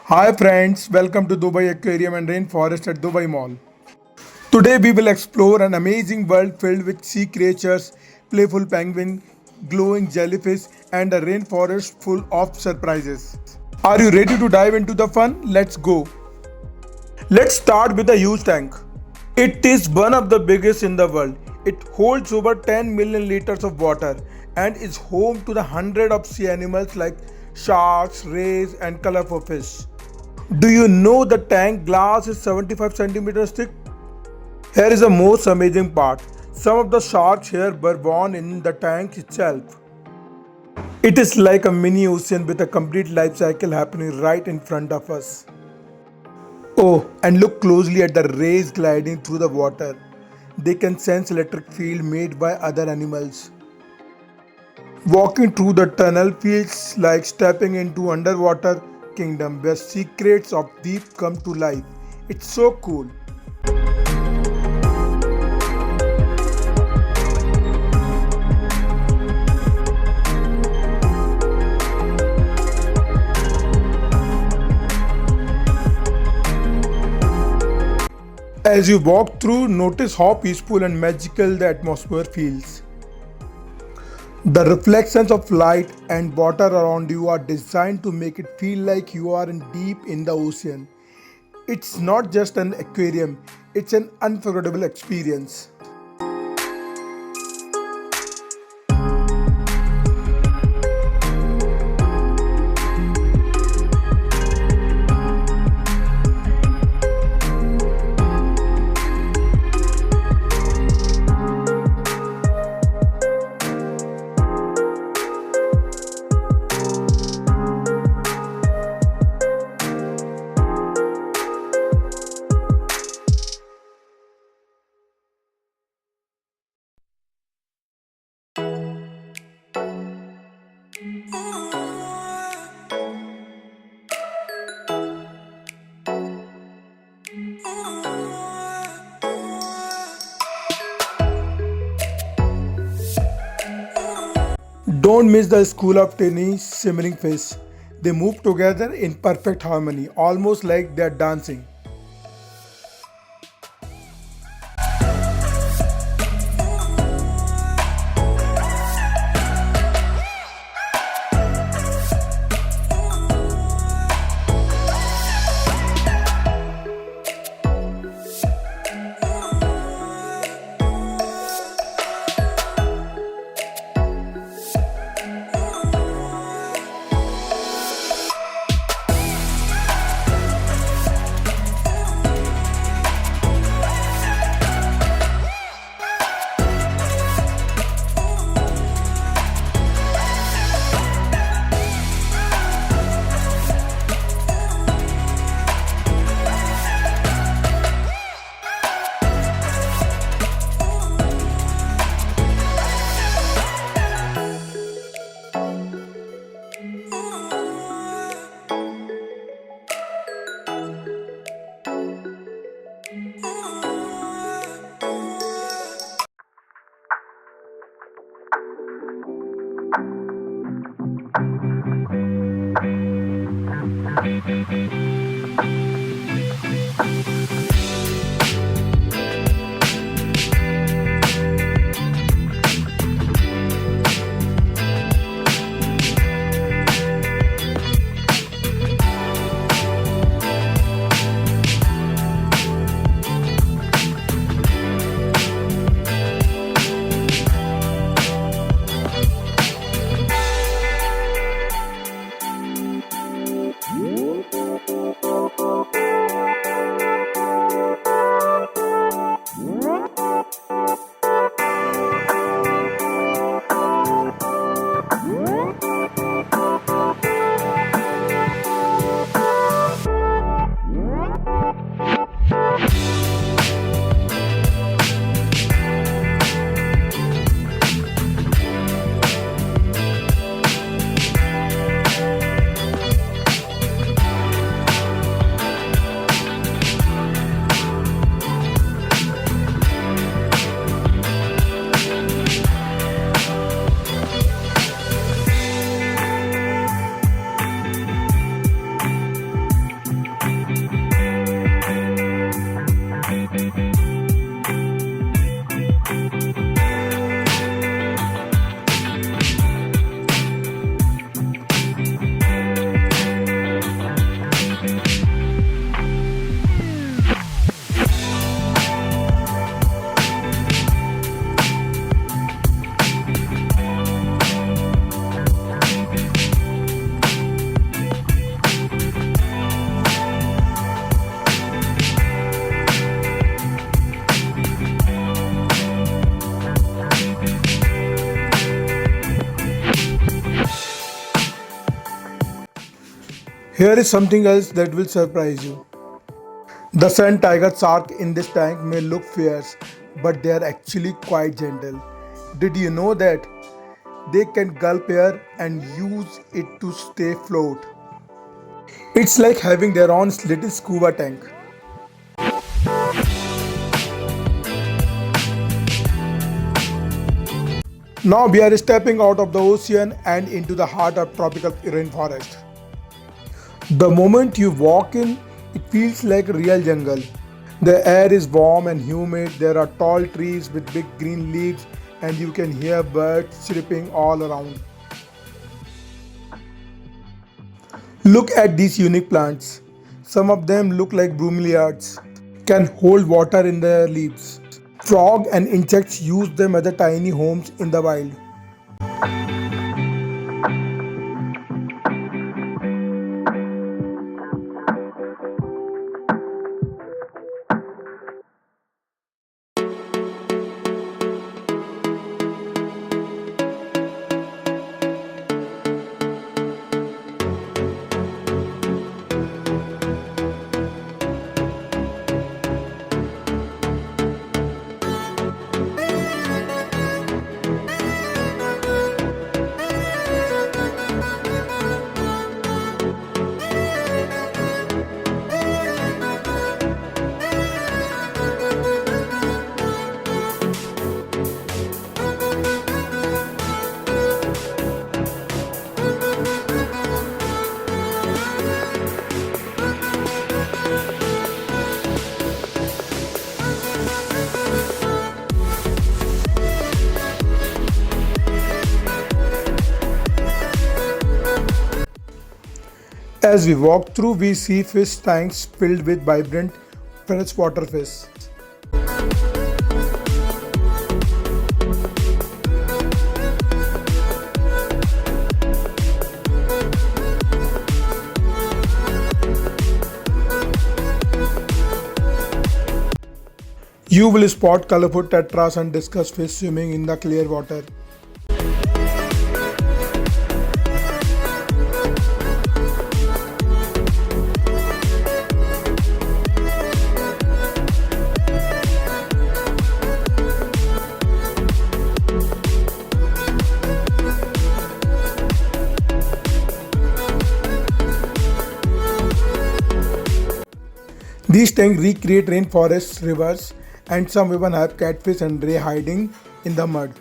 Hi friends, welcome to Dubai Aquarium and Rainforest at Dubai Mall. Today we will explore an amazing world filled with sea creatures, playful penguin, glowing jellyfish and a rainforest full of surprises. Are you ready to dive into the fun? Let's go. Let's start with the huge tank. It is one of the biggest in the world. It holds over 10 million liters of water and is home to the hundred of sea animals like sharks, rays and colorful fish. Do you know the tank glass is 75 centimeters thick? Here is the most amazing part. Some of the sharks here were born in the tank itself. It is like a mini ocean with a complete life cycle happening right in front of us. Oh, and look closely at the rays gliding through the water. They can sense electric field made by other animals. Walking through the tunnel feels like stepping into underwater kingdom where secrets of deep come to life. It's so cool. As you walk through, notice how peaceful and magical the atmosphere feels. The reflections of light and water around you are designed to make it feel like you are in deep in the ocean. It's not just an aquarium, it's an unforgettable experience. Don't miss the school of tiny simmering fish. They move together in perfect harmony, almost like they're dancing. Here is something else that will surprise you. The sun tiger shark in this tank may look fierce, but they are actually quite gentle. Did you know that they can gulp air and use it to stay afloat? It's like having their own little scuba tank. Now we are stepping out of the ocean and into the heart of tropical rainforest. The moment you walk in, it feels like a real jungle. The air is warm and humid, there are tall trees with big green leaves, and you can hear birds chirping all around. Look at these unique plants. Some of them look like bromeliads, can hold water in their leaves. Frogs and insects use them as a tiny homes in the wild. As we walk through, we see fish tanks filled with vibrant freshwater fish. You will spot colorful tetras and discuss fish swimming in the clear water. These tanks recreate rainforests, rivers, and some even have catfish and ray hiding in the mud.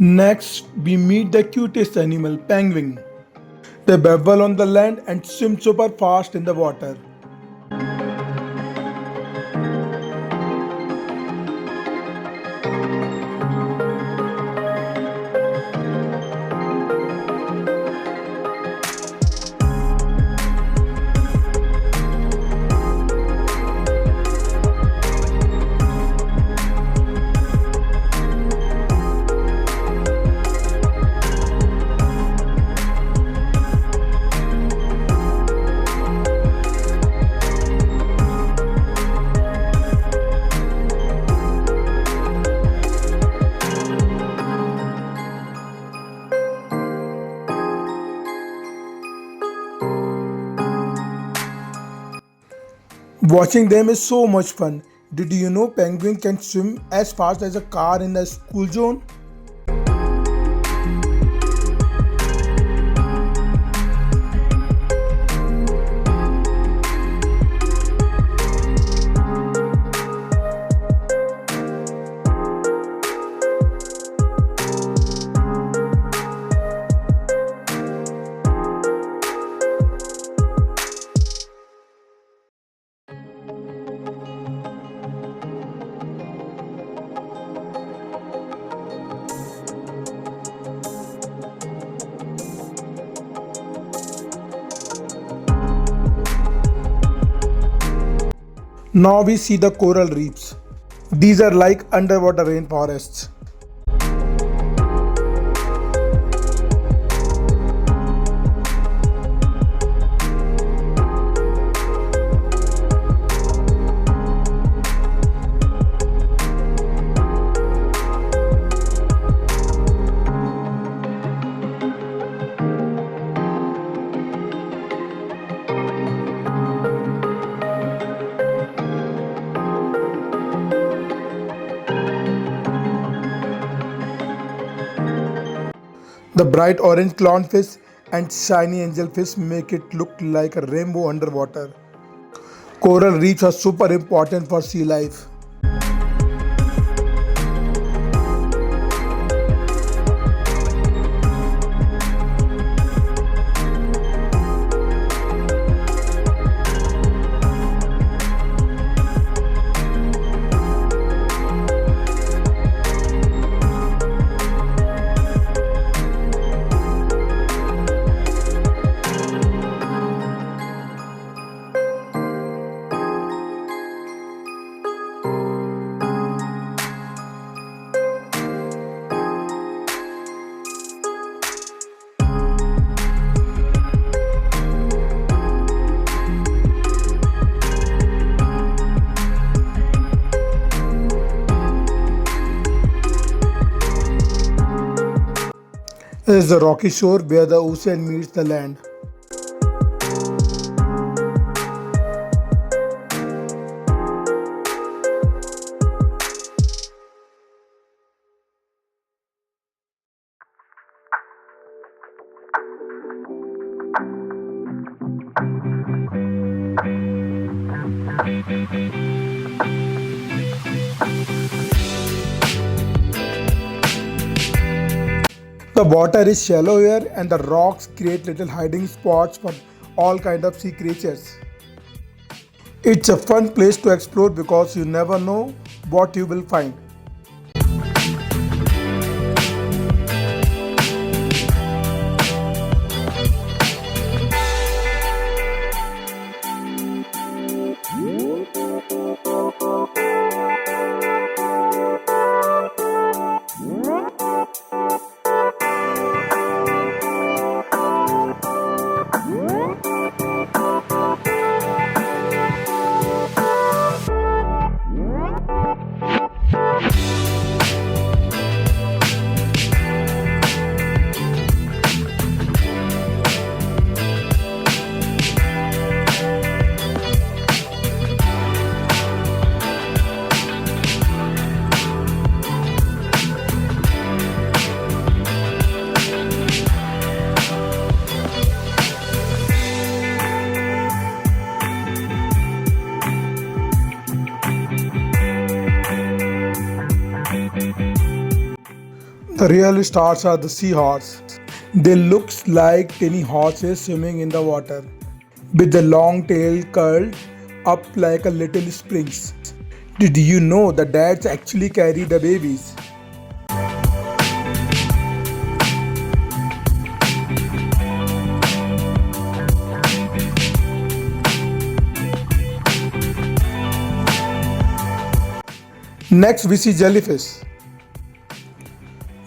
Next, we meet the cutest animal, penguin. They babble on the land and swim super fast in the water. Watching them is so much fun. Did you know penguin can swim as fast as a car in a school zone? Now we see the coral reefs. These are like underwater rainforests. The bright orange clownfish and shiny angelfish make it look like a rainbow underwater. Coral reefs are super important for sea life. It is the rocky shore where the ocean meets the land. The water is shallow here and the rocks create little hiding spots for all kinds of sea creatures. It's a fun place to explore because you never know what you will find. The real stars are the seahorse. They look like tiny horses swimming in the water, with the long tail curled up like a little springs. Did you know the dads actually carry the babies? Next, we see jellyfish.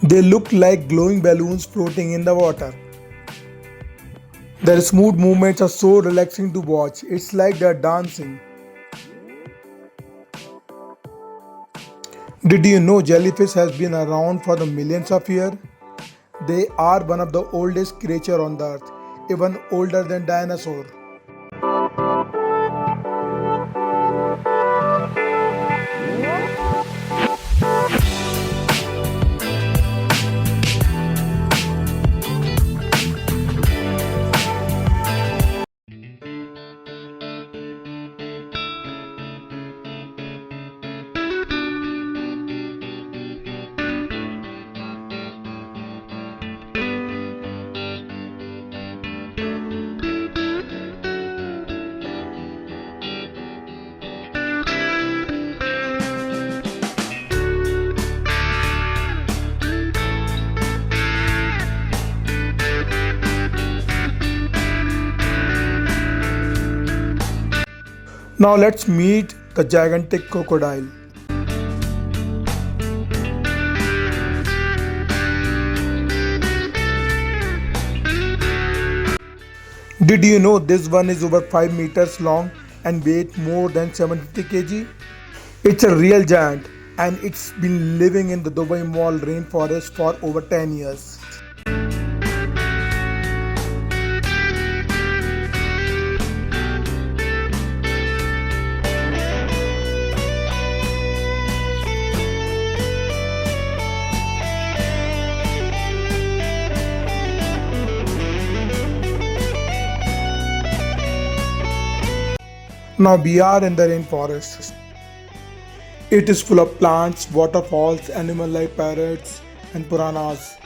They look like glowing balloons floating in the water. Their smooth movements are so relaxing to watch. It's like they're dancing. Did you know jellyfish has been around for the millions of years? They are one of the oldest creatures on the earth, even older than dinosaurs. Now let's meet the gigantic crocodile. Did you know this one is over 5 meters long and weighs more than 750 kg? It's a real giant and it's been living in the Dubai Mall rainforest for over 10 years. Now we are in the rainforest. It is full of plants, waterfalls, animals like parrots and piranhas.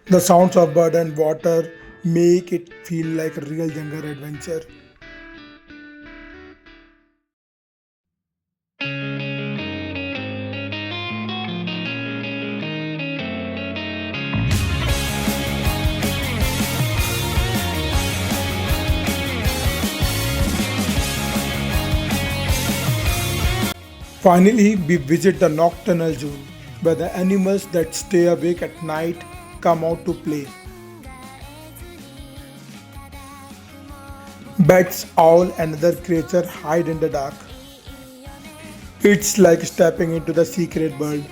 The sounds of bird and water make it feel like a real jungle adventure. Finally, we visit the nocturnal zone, where the animals that stay awake at night come out to play. Bats, owl, and other creatures hide in the dark. It's like stepping into the secret world.